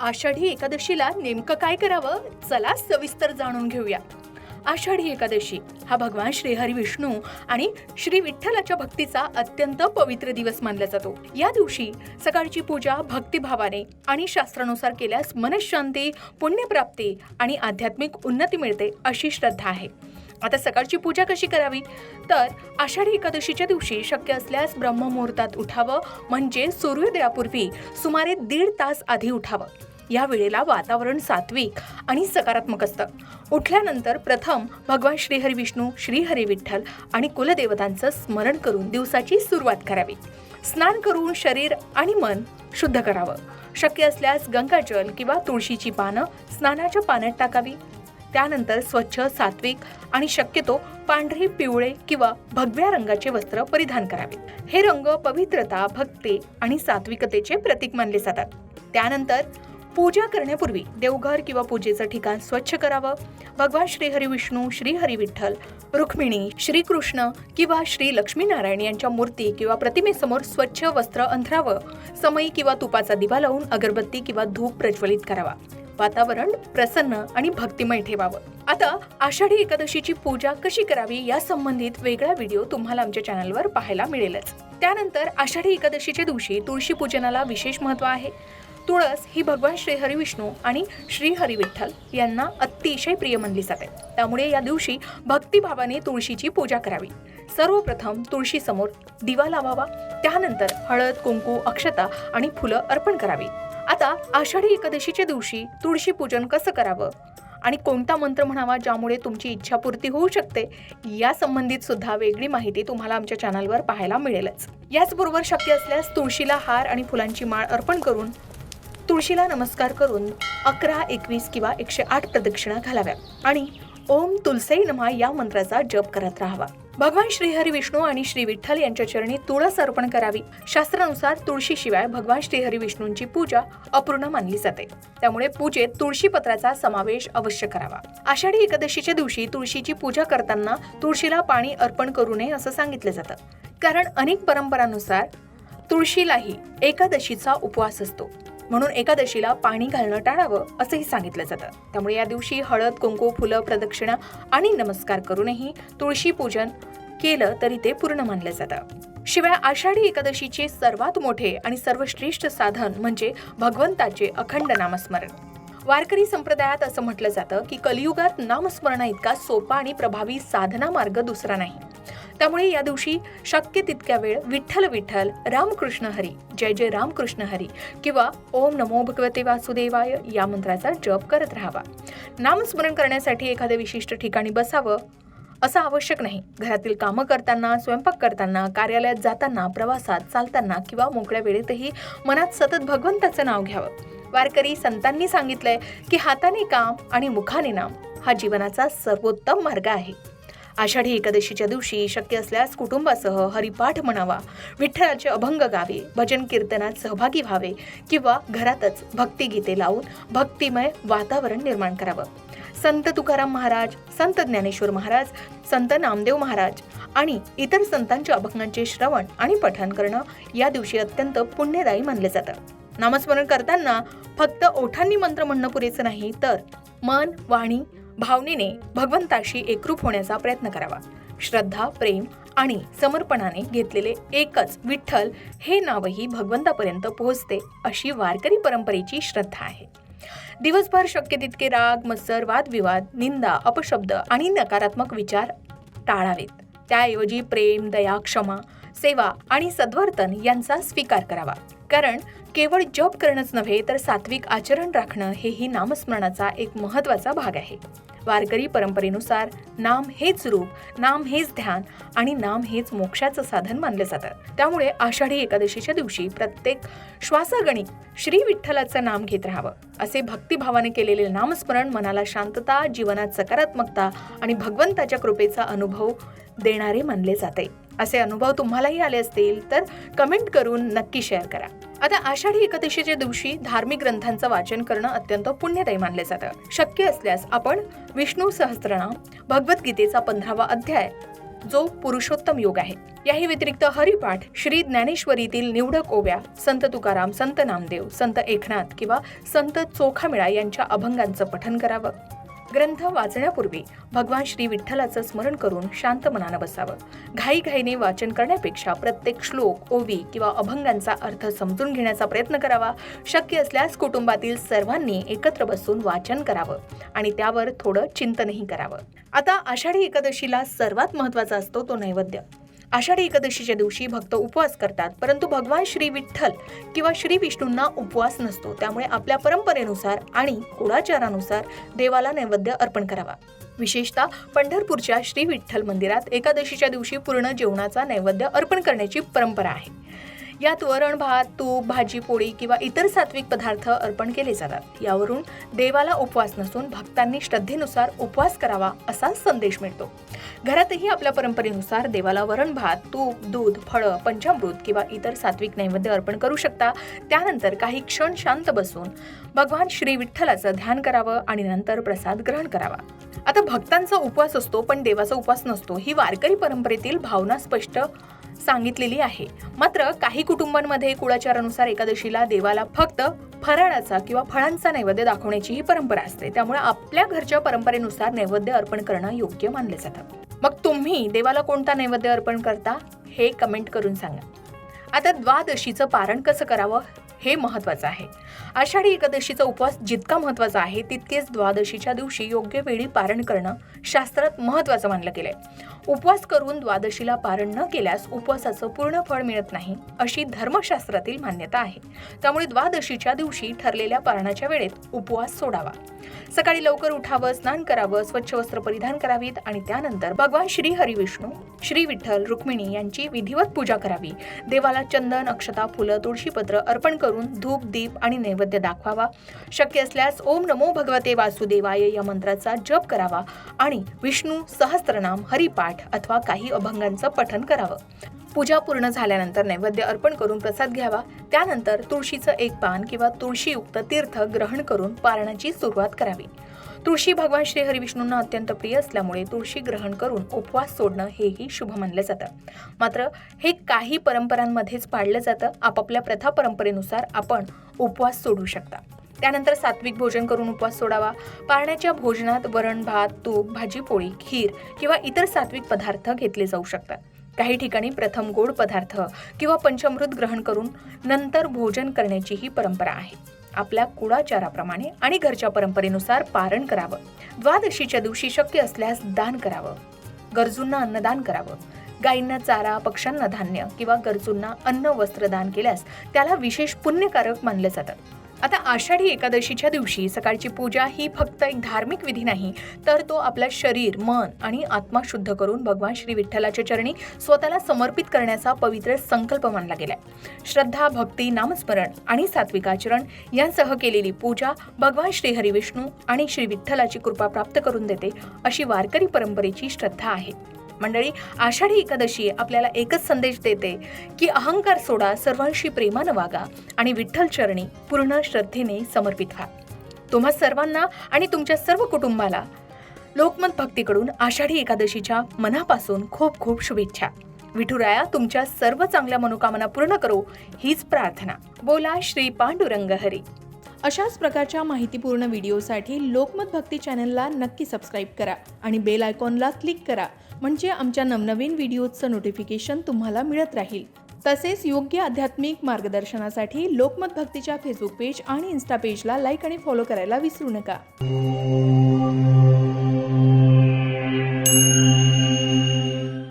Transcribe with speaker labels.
Speaker 1: आषाढी एकादशीला नेमकं काय करावं, चला सविस्तर जाणून घेऊया. आषाढी एकादशी हा भगवान श्रीहरी विष्णू आणि श्री विठ्ठलाच्या भक्तीचा अत्यंत पवित्र दिवस मानला जातो. या दिवशी सकाळची पूजा भक्तिभावाने आणि शास्त्रानुसार केल्यास मनःशांती, पुण्यप्राप्ती आणि आध्यात्मिक उन्नती मिळते अशी श्रद्धा आहे. आता सकाळची पूजा कशी करावी, तर आषाढी एकादशीच्या दिवशी शक्य असल्यास ब्रह्ममुहूर्तात उठावं, म्हणजे सूर्योदयापूर्वी सुमारे 1.5 तास आधी उठावं. या वेळेला वातावरण सात्विक आणि सकारात्मक असतं. उठल्यानंतर प्रथम भगवान श्रीहरी विष्णू, श्रीहरी विठ्ठल आणि कुलदेवतांचं स्मरण करून दिवसाची सुरुवात करावी. स्नान करून शरीर आणि मन शुद्ध करावं. शक्य असल्यास गंगाजल किंवा तुळशीची पानं स्नानाच्या पाण्यात टाकावी. त्यानंतर स्वच्छ, सात्विक आणि शक्यतो पांढरे, पिवळे किंवा भगव्या रंगाचे वस्त्र परिधान करावे. हे रंग पवित्रता, भक्ती आणि सात्विकतेचे प्रतीक मानले जातात. त्यानंतर पूजा करण्यापूर्वी देवघर किंवा पूजेचं ठिकाण स्वच्छ करावं. भगवान श्रीहरी विष्णू, श्रीहरी विठ्ठल, रुक्मिणी, श्रीकृष्ण किंवा श्री लक्ष्मीनारायण यांच्या मूर्ती किंवा प्रतिमेसमोर स्वच्छ वस्त्र अंथरावं. समई किंवा तुपाचा दिवा लावून अगरबत्ती किंवा धूप प्रज्वलित करावा. वातावरण प्रसन्न आणि भक्तिमय ठेवावं. आता आषाढी एकादशीची पूजा कशी करावी या संबंधित वेगळा व्हिडिओ तुम्हाला आमच्या चॅनलवर पाहायला मिळेलच. त्यानंतर आषाढी एकादशीच्या दिवशी तुळशी पूजनाला विशेष महत्त्व आहे. तुळस ही भगवान श्रीहरी विष्णू आणि श्रीहरी विठ्ठल यांना अतिशय प्रिय मानली जाते. त्यामुळे या दिवशी भक्तिभावाने तुळशीची पूजा करावी. सर्वप्रथम तुळशी समोर दिवा लावावा. त्यानंतर हळद, कुंकू, अक्षता आणि फुलं अर्पण करावी. आता आषाढी एकादशीच्या दिवशी तुळशी पूजन कसं करावं आणि कोणता मंत्र म्हणावा ज्यामुळे तुमची इच्छापूर्ती होऊ शकते, या संबंधित सुद्धा वेगळी माहिती तुम्हाला आमच्या चॅनलवर पाहायला मिळेलच. याचबरोबर शक्य असल्यास तुळशीला हार आणि फुलांची माळ अर्पण करून तुळशीला नमस्कार करून 11, 21 किंवा 108 प्रदक्षिणा घालाव्या आणि ओम तुलसै नमः या मंत्राचा जप करत राहावा. भगवान श्रीहरी विष्णू आणि श्री विठ्ठल यांच्या चरणी तुळस अर्पण करावी. शास्त्रानुसार तुळशीशिवाय भगवान श्रीहरी विष्णूंची पूजा अपूर्ण मानली जाते. त्यामुळे पूजेत तुळशी पत्राचा समावेश अवश्य करावा. आषाढी एकादशीच्या दिवशी तुळशीची पूजा करताना तुळशीला पाणी अर्पण करू नये असं सांगितलं जातं. कारण अनेक परंपरांनुसार तुळशीलाही एकादशीचा उपवास असतो, म्हणून एकादशीला पाणी घालणं टाळावं असंही सांगितलं जातं. त्यामुळे या दिवशी हळद, कुंकू, फुलं, प्रदक्षिणा आणि नमस्कार करूनही तुळशी पूजन केलं तरी ते पूर्ण मानलं जातं. शिवाय आषाढी एकादशीचे सर्वात मोठे आणि सर्वश्रेष्ठ साधन म्हणजे भगवंताचे अखंड नामस्मरण. वारकरी संप्रदायात असं म्हटलं जातं की कलियुगात नामस्मरणा इतका सोपा आणि प्रभावी साधना मार्ग दुसरा नाही. त्यामुळे या दिवशी शक्य तितक्या वेळ विठ्ठल विठ्ठल, रामकृष्ण हरी, जय जय रामकृष्ण हरी किंवा ओम नमो भगवते वासुदेवाय या मंत्राचा जप करत राहावा. नामस्मरण करण्यासाठी एखाद्या विशिष्ट ठिकाणी बसावं असं आवश्यक नाही. घरातील कामं करताना, स्वयंपाक करताना, कार्यालयात जाताना, प्रवासात, चालताना किंवा मोकळ्या वेळेतही मनात सतत भगवंताचं नाव घ्यावं. वारकरी संतांनी सांगितलंय की हाताने काम आणि मुखाने नाम हा जीवनाचा सर्वोत्तम मार्ग आहे. आषाढी एकादशीच्या दिवशी शक्य असल्यास कुटुंबासह हरिपाठ म्हणावा, विठ्ठलाचे अभंग गावे, भजन कीर्तनात सहभागी व्हावे किंवा घरातच भक्तिगीते लावून भक्तिमय वातावरण निर्माण करावं. संत तुकाराम महाराज, संत ज्ञानेश्वर महाराज, संत नामदेव महाराज आणि इतर संतांच्या अभंगांचे श्रवण आणि पठण करणं या दिवशी अत्यंत पुण्यदायी मानले जातं. नामस्मरण करताना फक्त ओठांनी मंत्र म्हणणं पुरेसं नाही, तर मन, वाणी, भावनेने भगवंताशी एकरूप होण्याचा प्रयत्न करावा. श्रद्धा, प्रेम आणि समर्पणाने घेतलेले एकच विठ्ठल हे नावही भगवंतापर्यंत पोहोचते अशी वारकरी परंपरेची श्रद्धा आहे. दिवसभर शक्य तितके राग, मत्सर, वादविवाद, निंदा, अपशब्द आणि नकारात्मक विचार टाळावेत. त्याऐवजी प्रेम, दया, क्षमा, सेवा आणि सद्वर्तन यांचा स्वीकार करावा. कारण केवळ जप करणंच नव्हे तर सात्विक आचरण राखणं हेही नामस्मरणाचा एक महत्त्वाचा भाग आहे. वारकरी परंपरेनुसार नाम हेच रूप, नाम हेच ध्यान आणि नाम हेच मोक्षाचं साधन मानलं जातं. त्यामुळे आषाढी एकादशीच्या दिवशी प्रत्येक श्वासागणी श्री विठ्ठलाचं नाम घेत राहावं. असे भक्तिभावाने केलेले नामस्मरण मनाला शांतता, जीवनात सकारात्मकता आणि भगवंताच्या कृपेचा अनुभव देणारे मानले जाते. असे अनुभव तुम्हालाही आले असतील तर कमेंट करून नक्की शेअर करा. आता आषाढी एकादशीच्या दिवशी धार्मिक ग्रंथांचं वाचन करणं अत्यंत पुण्यदायी मानले जातं. शक्य असल्यास आपण विष्णू सहस्त्रनाम, भगवद्गीतेचा 15वा अध्याय जो पुरुषोत्तम योग आहे. याही व्यतिरिक्त हरिपाठ, श्री ज्ञानेश्वरीतील निवडक ओव्या, संत तुकाराम, संत नामदेव, संत एकनाथ किंवा संत चोखामेळा यांच्या अभंगांचं पठण करावं. ग्रंथ वाचण्यापूर्वी भगवान श्री विठ्ठलाचं स्मरण करून शांत मनानं बसावं. घाईघाईने वाचन करण्यापेक्षा प्रत्येक श्लोक, ओवी किंवा अभंगांचा अर्थ समजून घेण्याचा प्रयत्न करावा. शक्य असल्यास कुटुंबातील सर्वांनी एकत्र बसून वाचन करावं आणि त्यावर थोडं चिंतनही करावं. आता आषाढी एकादशीला सर्वात महत्त्वाचा असतो तो नैवेद्य. आषाढी एकादशीच्या दिवशी भक्त उपवास करतात, परंतु भगवान श्री विठ्ठल किंवा श्री विष्णूंना उपवास नसतो. त्यामुळे आपल्या परंपरेनुसार आणि कुळाचारानुसार देवाला नैवेद्य अर्पण करावा. विशेषतः पंढरपूरच्या श्री विठ्ठल मंदिरात एकादशीच्या दिवशी पूर्ण जेवणाचा नैवेद्य अर्पण करण्याची परंपरा आहे. यात वरण, भात, तूप, भाजी, पोळी किंवा इतर सात्विक पदार्थ अर्पण केले जातात. यावरून देवाला उपवास नसून भक्तांनी श्रद्धेनुसार उपवास करावा असा संदेश मिळतो. घरातही आपल्या परंपरेनुसार देवाला वरण, भात, तूप, दूध, फळं, पंचामृत किंवा इतर सात्विक नैवेद्य अर्पण करू शकता. त्यानंतर काही क्षण शांत बसून भगवान श्री विठ्ठलाचं ध्यान करावं आणि नंतर प्रसाद ग्रहण करावा. आता भक्तांचा उपवास असतो पण देवाचा उपवास नसतो, ही वारकरी परंपरेतील भावना स्पष्ट सांगितलेली आहे. मात्र काही कुटुंबांमध्ये कुळाचारानुसार एकादशीला देवाला फक्त फराळाचा किंवा फळांचा नैवेद्य दाखवण्याची ही परंपरा असते. त्यामुळे आपल्या घरच्या परंपरेनुसार नैवेद्य अर्पण करणं योग्य मानले जातं. मग तुम्ही देवाला कोणता नैवेद्य अर्पण करता हे कमेंट करून सांगा. आता द्वादशीचं पारण कसं करावं हे महत्त्वाचं आहे. आषाढी एकादशीचा उपवास जितका महत्त्वाचा आहे तितकेच द्वादशीच्या दिवशी योग्य वेळी पारण करणं शास्त्रात महत्त्वाचं मानलं गेलंय. उपवास करून द्वादशीला पारण न केल्यास उपवासाचं पूर्ण फळ मिळत नाही अशी धर्मशास्त्रातील मान्यता आहे. त्यामुळे द्वादशीच्या दिवशी ठरलेल्या पारणाच्या वेळेत उपवास सोडावा. सकाळी लवकर उठावं, स्नान करावं, स्वच्छ वस्त्र परिधान करावीत आणि त्यानंतर भगवान श्री हरिविष्णू, श्री विठ्ठल, रुक्मिणी यांची विधिवत पूजा करावी. देवाला चंदन, अक्षता, फुलं, तुळशीपत्र अर्पण करून धूप, दीप आणि नैवेद्य दाखवावा. शक्य असल्यास ओम नमो भगवते वासुदेवाय या मंत्राचा जप करावा आणि विष्णू सहस्त्रनाम, हरिपाठ अथवा काही अभंगांचं पठण करावं. पूजा पूर्ण झाल्यानंतर नैवेद्य अर्पण करून प्रसाद घ्यावा. त्यानंतर तुळशीचं एक पान किंवा तुळशीयुक्त तीर्थ ग्रहण करून पारणाची सुरुवात करावी. तुळशी भगवान श्री हरिविष्णूंना अत्यंत प्रिय असल्यामुळे तुळशी ग्रहण करून उपवास सोडणं हेही शुभ मानलं जातं. मात्र हे काही परंपरांमध्येच पाळलं जातं. आपापल्या प्रथा परंपरेनुसार आपण उपवास सोडू शकता. त्यानंतर सात्विक भोजन करून उपवास सोडावा. पारण्याच्या भोजनात वरण, भात, तूप, भाजी, पोळी, खीर किंवा इतर सात्विक पदार्थ घेतले जाऊ शकतात. काही ठिकाणी प्रथम गोड पदार्थ किंवा पंचामृत ग्रहण करून नंतर भोजन करण्याची ही परंपरा आहे. आपल्या कुळाचाराप्रमाणे आणि घरच्या परंपरेनुसार पारण करावं. द्वादशीच्या दिवशी शक्य असल्यास दान करावं. गरजूंना अन्नदान करावं. गायींना चारा, पक्ष्यांना धान्य किंवा गरजूंना अन्न, वस्त्र दान केल्यास त्याला विशेष पुण्यकारक मानलं जातं. आता आषाढी एकादशीच्या दिवशी सकाळची पूजा ही फक्त एक धार्मिक विधी नाही, तर तो आपलं शरीर, मन आणि आत्मा शुद्ध करून भगवान श्री विठ्ठलाच्या चरणी स्वतःला समर्पित करण्याचा पवित्र संकल्प मानला गेलाय. श्रद्धा, भक्ती, नामस्मरण आणि सात्विक आचरण यांसह केलेली पूजा भगवान श्री हरिविष्णू आणि श्री विठ्ठलाची कृपा प्राप्त करून देते अशी वारकरी परंपरेची श्रद्धा आहे. मंडळी, आषाढी एकादशी आपल्याला एकच संदेश देते की अहंकार सोडा, सर्वांशी प्रेमानं वागा आणि विठ्ठल चरणी पूर्ण श्रद्धेने समर्पित व्हा. तुम्हा सर्वांना आणि तुमच्या सर्व कुटुंबाला लोकमत भक्तीकडून आषाढी एकादशीच्या मनापासून खूप खूप शुभेच्छा. विठुराया तुमच्या सर्व चांगल्या मनोकामना पूर्ण करो हीच प्रार्थना. बोला श्री पांडुरंग हरी. अशाच प्रकारच्या माहितीपूर्ण व्हिडिओसाठी लोकमत भक्ती चॅनलला नक्की सबस्क्राईब करा आणि बेल आयकॉनला क्लिक करा, म्हणजे आमच्या नवनवीन व्हिडिओचं नोटिफिकेशन तुम्हाला मिळत राहील. तसेच योग्य आध्यात्मिक मार्गदर्शनासाठी लोकमत भक्तीच्या फेसबुक पेज आणि इन्स्टा पेजला लाईक आणि फॉलो करायला विसरू नका.